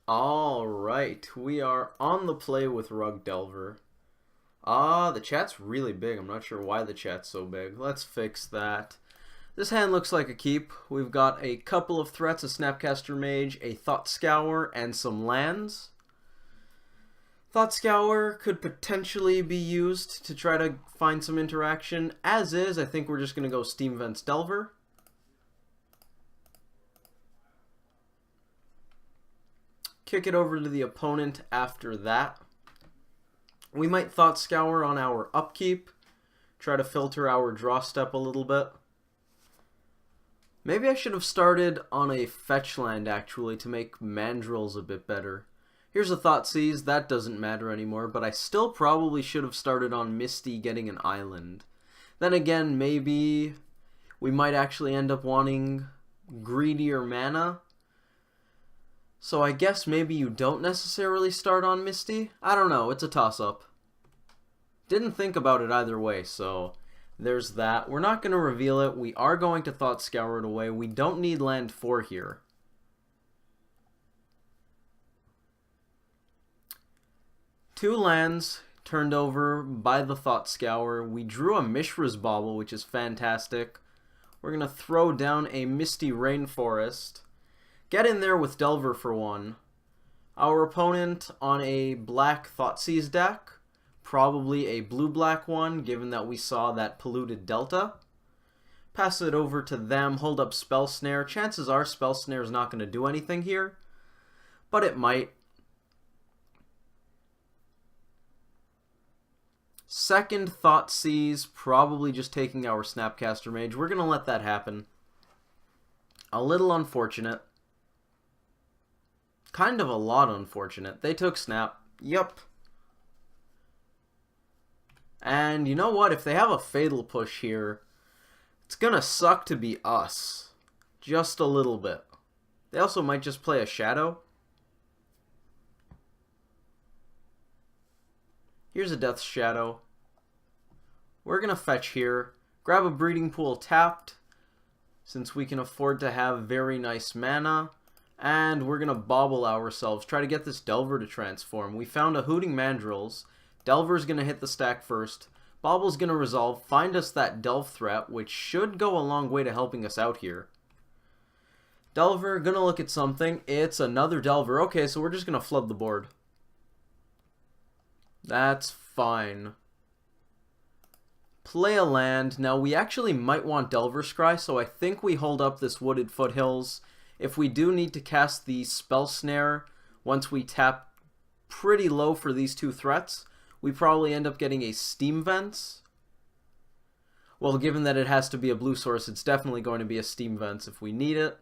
Alright, we are on the play with Rug Delver. The chat's really big. I'm not sure why the chat's so big. Let's fix that. This hand looks like a keep. We've got a couple of threats, a Snapcaster Mage, a Thought Scour, and some lands. Thought Scour could potentially be used to try to find some interaction. As is, I think we're just going to go Steam Vents Delver. Kick it over to the opponent after that. We might Thought Scour on our upkeep. Try to filter our draw step a little bit. Maybe I should have started on a fetch land actually to make Mandrills a bit better. Here's a Thoughtseize, that doesn't matter anymore, but I still probably should have started on Misty getting an island. Then again, maybe we might actually end up wanting greedier mana. So I guess maybe you don't necessarily start on Misty? I don't know, it's a toss-up. Didn't think about it either way, so there's that. We're not going to reveal it. We are going to Thought Scour it away. We don't need land 4 here. Two lands turned over by the Thought Scour. We drew a Mishra's Bauble, which is fantastic. We're going to throw down a Misty Rainforest. Get in there with Delver for one. Our opponent on a black Thoughtseize deck. Probably a blue-black one, given that we saw that polluted Delta. Pass it over to them, hold up Spell Snare. Chances are Spell Snare is not going to do anything here, but it might. Second Thoughtseize, probably just taking our Snapcaster Mage. We're going to let that happen. A little unfortunate. Kind of a lot unfortunate. They took Snap. Yup. And you know what? If they have a Fatal Push here, it's gonna suck to be us. Just a little bit. They also might just play a Shadow. Here's a Death Shadow. We're gonna fetch here. Grab a Breeding Pool tapped, since we can afford to have very nice mana. And we're going to bobble ourselves. Try to get this Delver to transform. We found a Hooting Mandrills. Delver's going to hit the stack first. Bobble's going to resolve. Find us that Delve threat, which should go a long way to helping us out here. Delver, going to look at something. It's another Delver. Okay, so we're just going to flood the board. That's fine. Play a land. Now, we actually might want Delver Scry, so I think we hold up this Wooded Foothills. If we do need to cast the Spell Snare once we tap pretty low for these two threats, we probably end up getting a Steam Vents. Well, given that it has to be a blue source, it's definitely going to be a Steam Vents if we need it.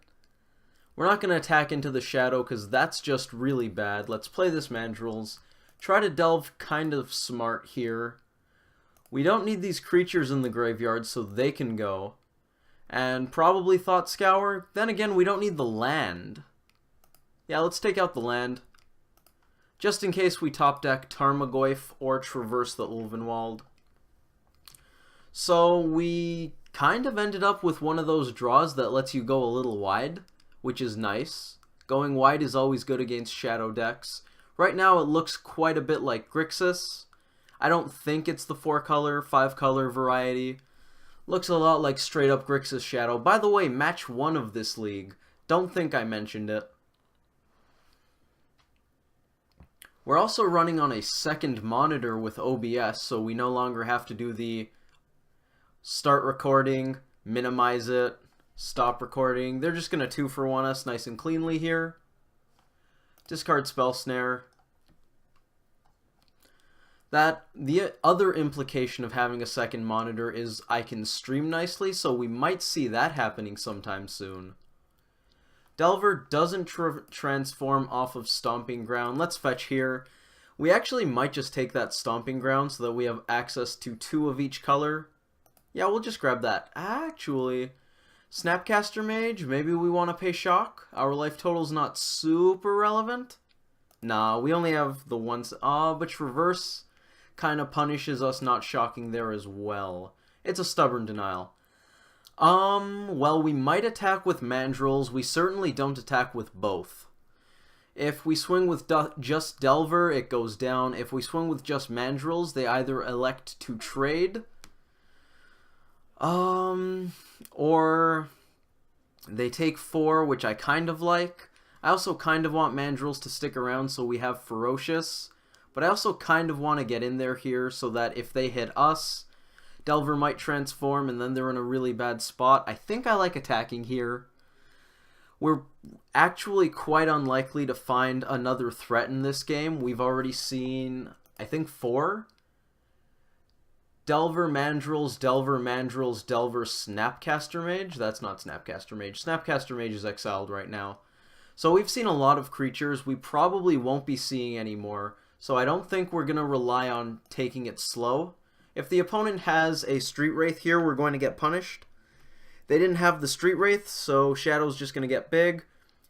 We're not going to attack into the Shadow because that's just really bad. Let's play this Mandrills. Try to delve kind of smart here. We don't need these creatures in the graveyard so they can go. And probably Thought Scour. Then again, we don't need the land. Yeah, let's take out the land. Just in case we top deck Tarmogoyf or traverse the Ulvenwald. So we kind of ended up with one of those draws that lets you go a little wide, which is nice. Going wide is always good against Shadow decks. Right now it looks quite a bit like Grixis. I don't think it's the 4-color, 5-color variety. Looks a lot like straight up Grixis Shadow. By the way, match 1 of this league. Don't think I mentioned it. We're also running on a second monitor with OBS, so we no longer have to do the start recording, minimize it, stop recording. They're just going to 2-for-1 us nice and cleanly here. Discard Spell Snare. The other implication of having a second monitor is I can stream nicely, so we might see that happening sometime soon. Delver doesn't transform off of Stomping Ground. Let's fetch here. We actually might just take that Stomping Ground so that we have access to 2 of each color. Yeah, we'll just grab that. Actually, Snapcaster Mage, maybe we want to pay Shock. Our life total's not super relevant. Nah, we only have the ones. But Traverse kind of punishes us not shocking there as well. It's a stubborn denial. Well, we might attack with Mandrills. We certainly don't attack with both. If we swing with just Delver, it goes down. If we swing with just Mandrills, they either elect to trade, or they take 4, which I kind of like. I also kind of want Mandrills to stick around so we have Ferocious, but I also kind of want to get in there here so that if they hit us, Delver might transform and then they're in a really bad spot. I think I like attacking here. We're actually quite unlikely to find another threat in this game. We've already seen, I think, 4. Delver, Mandrills, Delver, Mandrills, Delver, Snapcaster Mage. That's not Snapcaster Mage. Snapcaster Mage is exiled right now. So we've seen a lot of creatures. We probably won't be seeing any more. So I don't think we're going to rely on taking it slow. If the opponent has a Street Wraith here, we're going to get punished. They didn't have the Street Wraith, so Shadow's just going to get big.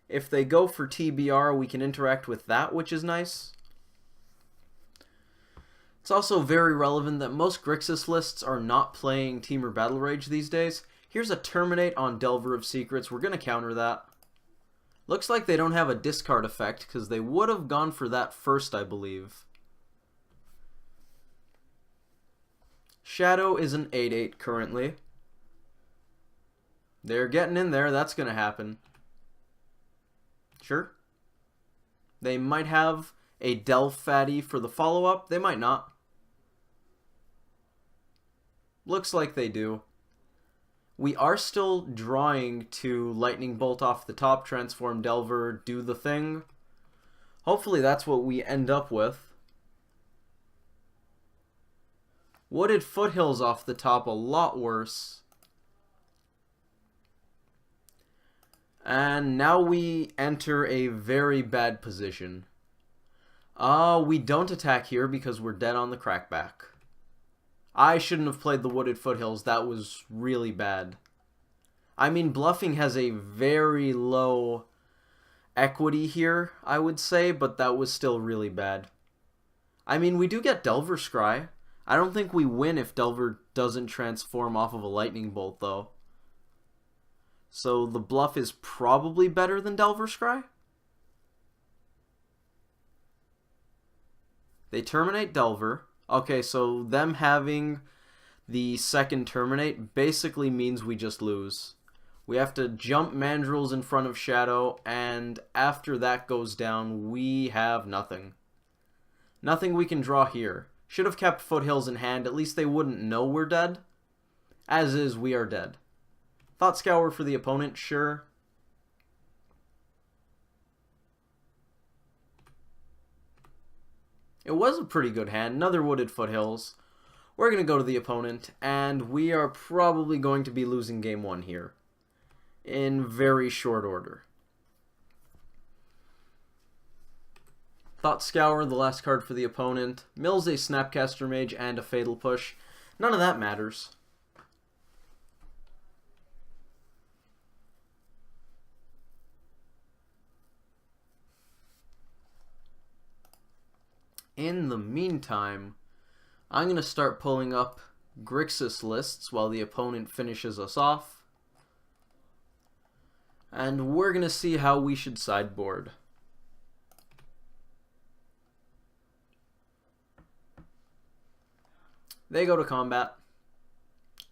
If they go for TBR, we can interact with that, which is nice. It's also very relevant that most Grixis lists are not playing Temur Battle Rage these days. Here's a Terminate on Delver of Secrets. We're going to counter that. Looks like they don't have a discard effect, because they would have gone for that first, I believe. Shadow is an 8/8 currently. They're getting in there. That's going to happen. Sure. They might have a Delve Fatty for the follow-up. They might not. Looks like they do. We are still drawing to Lightning Bolt off the top, transform Delver, do the thing. Hopefully that's what we end up with. Wooded Foothills off the top, a lot worse. And now we enter a very bad position. We don't attack here because we're dead on the crackback. I shouldn't have played the Wooded Foothills. That was really bad. I mean, bluffing has a very low equity here, I would say, but that was still really bad. I mean, we do get Delver Scry. I don't think we win if Delver doesn't transform off of a Lightning Bolt, though. So the bluff is probably better than Delver Scry. They terminate Delver. Okay, so them having the second terminate basically means we just lose. We have to jump Mandrills in front of Shadow, and after that goes down, we have nothing. Nothing we can draw here. Should have kept Foothills in hand. At least they wouldn't know we're dead. As is, we are dead. Thought Scour for the opponent, sure. It was a pretty good hand. Another Wooded Foothills. We're going to go to the opponent, and we are probably going to be losing game 1 here. In very short order. Thought Scour, the last card for the opponent. Mills a Snapcaster Mage and a Fatal Push. None of that matters. In the meantime, I'm going to start pulling up Grixis lists while the opponent finishes us off. And we're going to see how we should sideboard. They go to combat.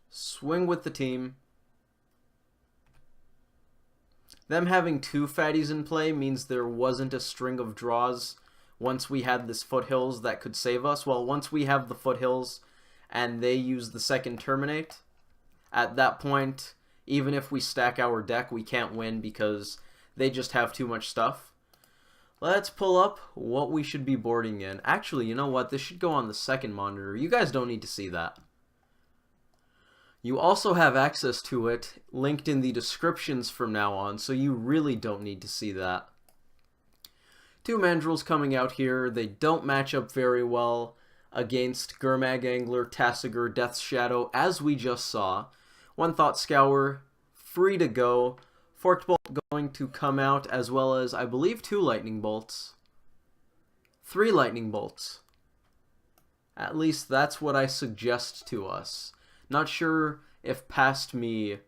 Swing with the team. Them having 2 fatties in play means there wasn't a string of draws once we had this Foothills that could save us. Well, once we have the Foothills and they use the second terminate, at that point, even if we stack our deck, we can't win because they just have too much stuff. Let's pull up what we should be boarding in. Actually, you know what? This should go on the second monitor. You guys don't need to see that. You also have access to it linked in the descriptions from now on, so you really don't need to see that. 2 Mandrills coming out here. They don't match up very well against Gurmag Angler, Tassiger, Death's Shadow, as we just saw. 1 Thought Scour, free to go. Forked Bolt going to come out, as well as, I believe, 2 Lightning Bolts. 3 Lightning Bolts. At least that's what I suggest to us. Not sure if Past Me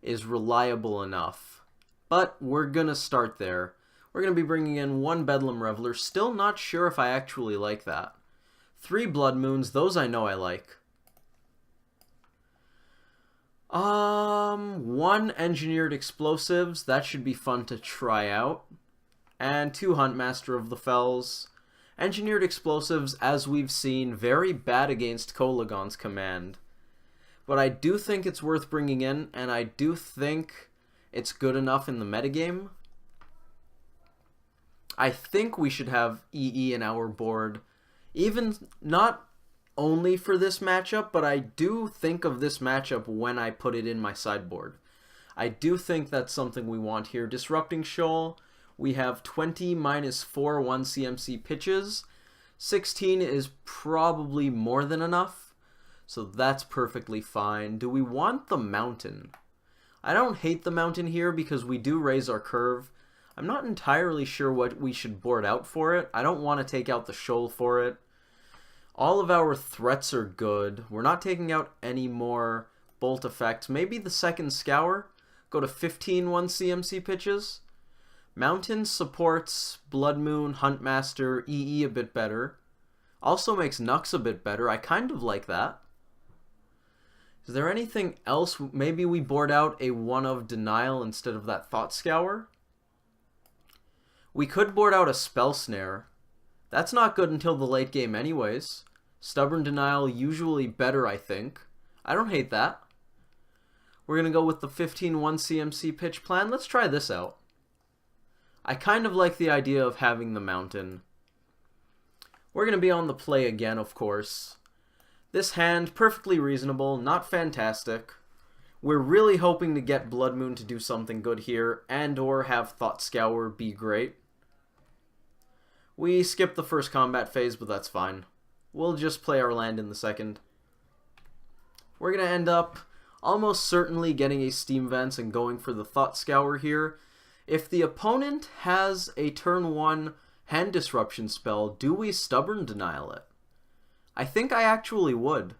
is reliable enough, but we're gonna start there. We're going to be bringing in 1 Bedlam Reveler. Still not sure if I actually like that. 3 Blood Moons. Those I know I like. 1 Engineered Explosives. That should be fun to try out. And 2 Huntmaster of the Fells. Engineered Explosives, as we've seen, very bad against Kolagon's command. But I do think it's worth bringing in, and I do think it's good enough in the metagame. I think we should have EE in our board, even not only for this matchup, but I do think of this matchup when I put it in my sideboard. I do think that's something we want here. Disrupting Shoal, we have 20 minus 4 1 CMC pitches. 16 is probably more than enough, so that's perfectly fine. Do we want the Mountain? I don't hate the Mountain here because we do raise our curve. I'm not entirely sure what we should board out for it. I don't want to take out the Shoal for it. All of our threats are good. We're not taking out any more bolt effects. Maybe the second Scour. Go to 15 1 CMC pitches. Mountain supports Blood Moon, Huntmaster, EE a bit better. Also makes Nux a bit better. I kind of like that. Is there anything else? Maybe we board out a 1 of Denial instead of that Thought Scour. We could board out a Spell Snare. That's not good until the late game anyways. Stubborn Denial, usually better, I think. I don't hate that. We're going to go with the 15 1 CMC pitch plan. Let's try this out. I kind of like the idea of having the Mountain. We're going to be on the play again, of course. This hand, perfectly reasonable, not fantastic. We're really hoping to get Blood Moon to do something good here, and or have Thought Scour be great. We skipped the first combat phase, but that's fine. We'll just play our land in the second. We're going to end up almost certainly getting a Steam Vents and going for the Thought Scour here. If the opponent has a turn 1 hand disruption spell, do we Stubborn Denial it? I think I actually would.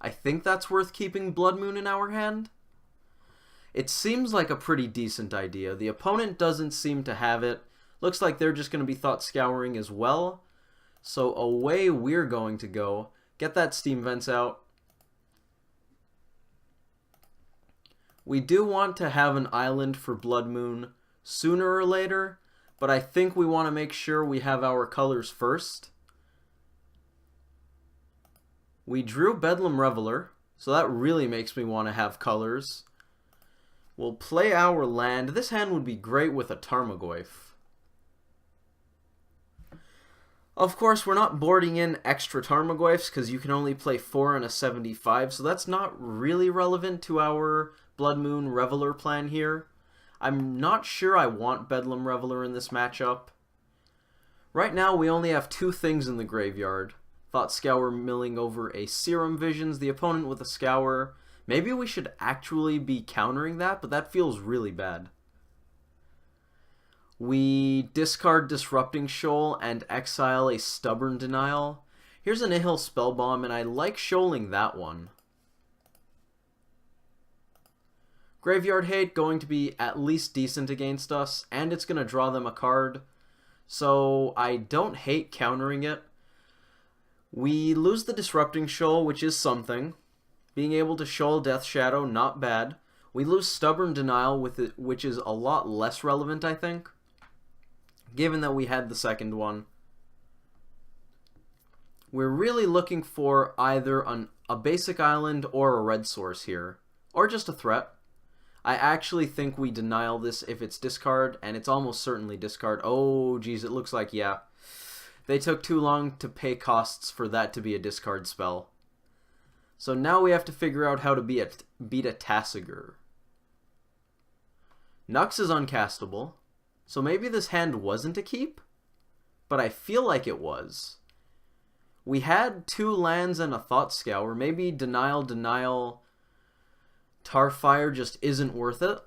I think that's worth keeping Blood Moon in our hand. It seems like a pretty decent idea. The opponent doesn't seem to have it. Looks like they're just going to be Thought Scouring as well. So away we're going to go. Get that Steam Vents out. We do want to have an island for Blood Moon sooner or later, but I think we want to make sure we have our colors first. We drew Bedlam Reveler, so that really makes me want to have colors. We'll play our land. This hand would be great with a Tarmogoyf. Of course, we're not boarding in extra Tarmogoyfs because you can only play 4 in a 75, so that's not really relevant to our Blood Moon Reveler plan here. I'm not sure I want Bedlam Reveler in this matchup. Right now, we only have 2 things in the graveyard. Thought Scour milling over a Serum Visions, the opponent with a Scour. Maybe we should actually be countering that, but that feels really bad. We discard Disrupting Shoal and exile a Stubborn Denial. Here's a Nihil Spellbomb, and I like shoaling that one. Graveyard Hate going to be at least decent against us, and it's going to draw them a card. So I don't hate countering it. We lose the Disrupting Shoal, which is something. Being able to shoal Death Shadow, not bad. We lose Stubborn Denial, with it, which is a lot less relevant, I think, given that we had the second one. We're really looking for either a basic island or a red source here, or just a threat. I actually think we denial this if it's discard, and it's almost certainly discard. Oh, geez, it looks like, yeah. They took too long to pay costs for that to be a discard spell. So now we have to figure out how to beat a Tasigur. Nux is uncastable, so maybe this hand wasn't a keep, but I feel like it was. We had 2 lands and a Thought Scour. Maybe Denial, Tarfire just isn't worth it.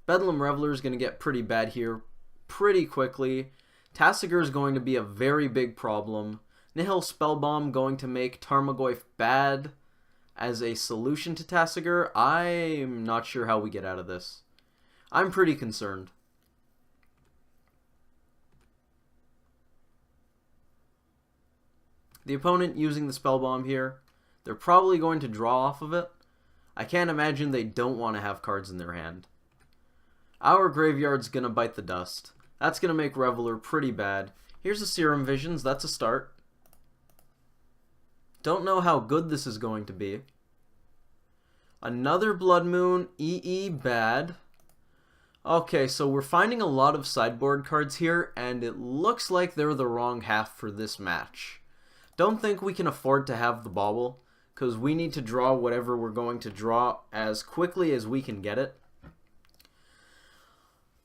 Bedlam Reveler is going to get pretty bad here pretty quickly. Tasigur is going to be a very big problem. Nihil Spellbomb going to make Tarmogoyf bad as a solution to Tasigur. I'm not sure how we get out of this. I'm pretty concerned. The opponent using the spell bomb here, they're probably going to draw off of it. I can't imagine they don't want to have cards in their hand. Our graveyard's gonna bite the dust. That's gonna make Reveler pretty bad. Here's the Serum Visions, that's a start. Don't know how good this is going to be. Another Blood Moon, EE bad. Okay, so we're finding a lot of sideboard cards here, and it looks like they're the wrong half for this match. Don't think we can afford to have the bauble, because we need to draw whatever we're going to draw as quickly as we can get it.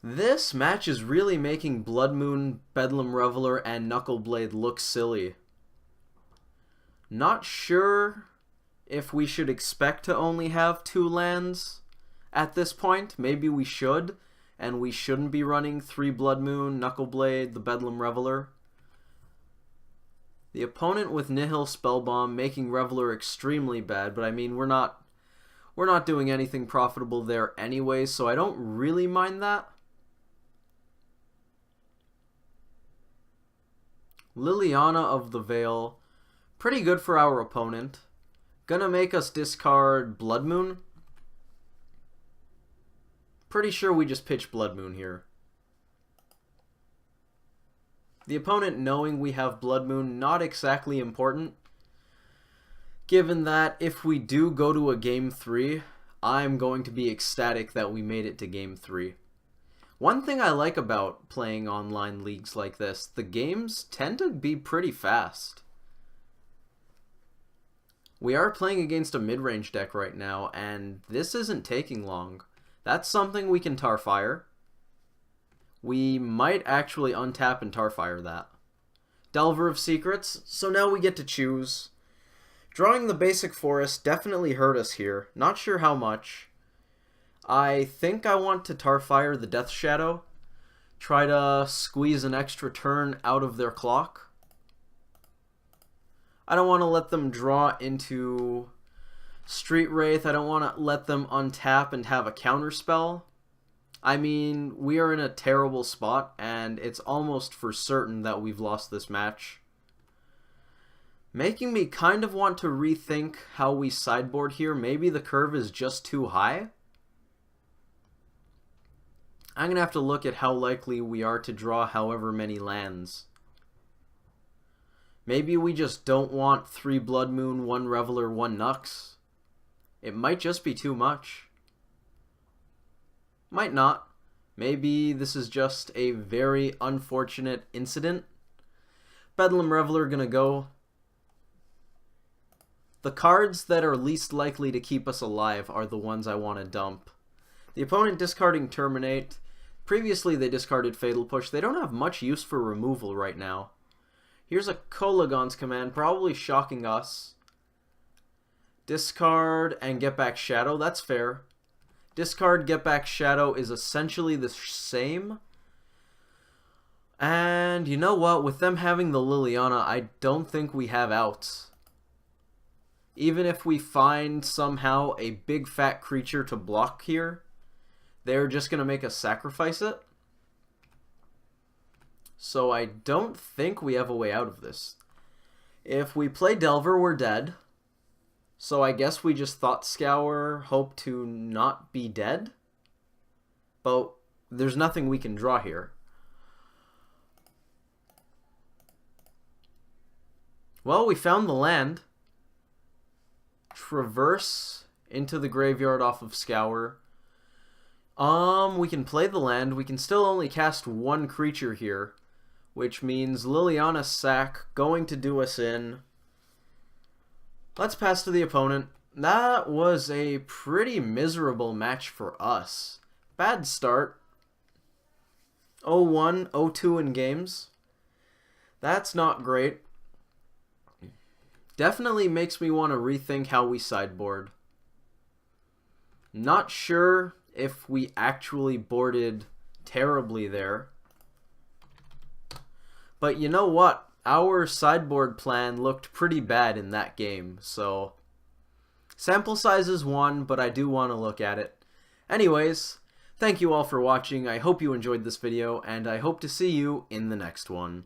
This match is really making Blood Moon, Bedlam Reveler, and Knuckleblade look silly. Not sure if we should expect to only have 2 lands at this point. Maybe we should, and we shouldn't be running 3 Blood Moon, Knuckleblade, the Bedlam Reveler. The opponent with Nihil Spellbomb making Reveler extremely bad, but I mean we're not doing anything profitable there anyway, so I don't really mind that. Liliana of the Veil, pretty good for our opponent. Gonna make us discard Blood Moon. Pretty sure we just pitch Blood Moon here. The opponent knowing we have Blood Moon, not exactly important. Given that if we do go to a Game 3, I'm going to be ecstatic that we made it to Game 3. One thing I like about playing online leagues like this, the games tend to be pretty fast. We are playing against a mid-range deck right now, and this isn't taking long. That's something we can Tarfire. We might actually untap and Tarfire that. Delver of Secrets, so now we get to choose. Drawing the basic forest definitely hurt us here, not sure how much. I think I want to Tarfire the Death Shadow, try to squeeze an extra turn out of their clock. I don't want to let them draw into Street Wraith. I don't want to let them untap and have a counter spell. I mean, we are in a terrible spot, and it's almost for certain that we've lost this match. Making me kind of want to rethink how we sideboard here. Maybe the curve is just too high. I'm going to have to look at how likely we are to draw however many lands. Maybe we just don't want 3 Blood Moon, 1 Reveler, 1 Nux. It might just be too much. Might not. Maybe this is just a very unfortunate incident. Bedlam Reveler gonna go. The cards that are least likely to keep us alive are the ones I want to dump. The opponent discarding Terminate. Previously they discarded Fatal Push. They don't have much use for removal right now. Here's a Kolaghan's Command, probably shocking us. Discard and get back Shadow, that's fair. Discard, get back Shadow is essentially the same. And you know what, with them having the Liliana, I don't think we have outs. Even if we find somehow a big fat creature to block here, they're just going to make us sacrifice it. So I don't think we have a way out of this. If we play Delver, we're dead. So I guess we just Thought Scour, hope to not be dead. But there's nothing we can draw here. Well, we found the land. Traverse into the graveyard off of Scour. We can play the land. We can still only cast 1 creature here, which means Liliana sack going to do us in. Let's pass to the opponent. That was a pretty miserable match for us. Bad start. 0-1, 0-2 in games. That's not great. Definitely makes me want to rethink how we sideboard. Not sure if we actually boarded terribly there. But you know what? Our sideboard plan looked pretty bad in that game, so sample size is 1, but I do want to look at it. Anyways, thank you all for watching. I hope you enjoyed this video, and I hope to see you in the next one.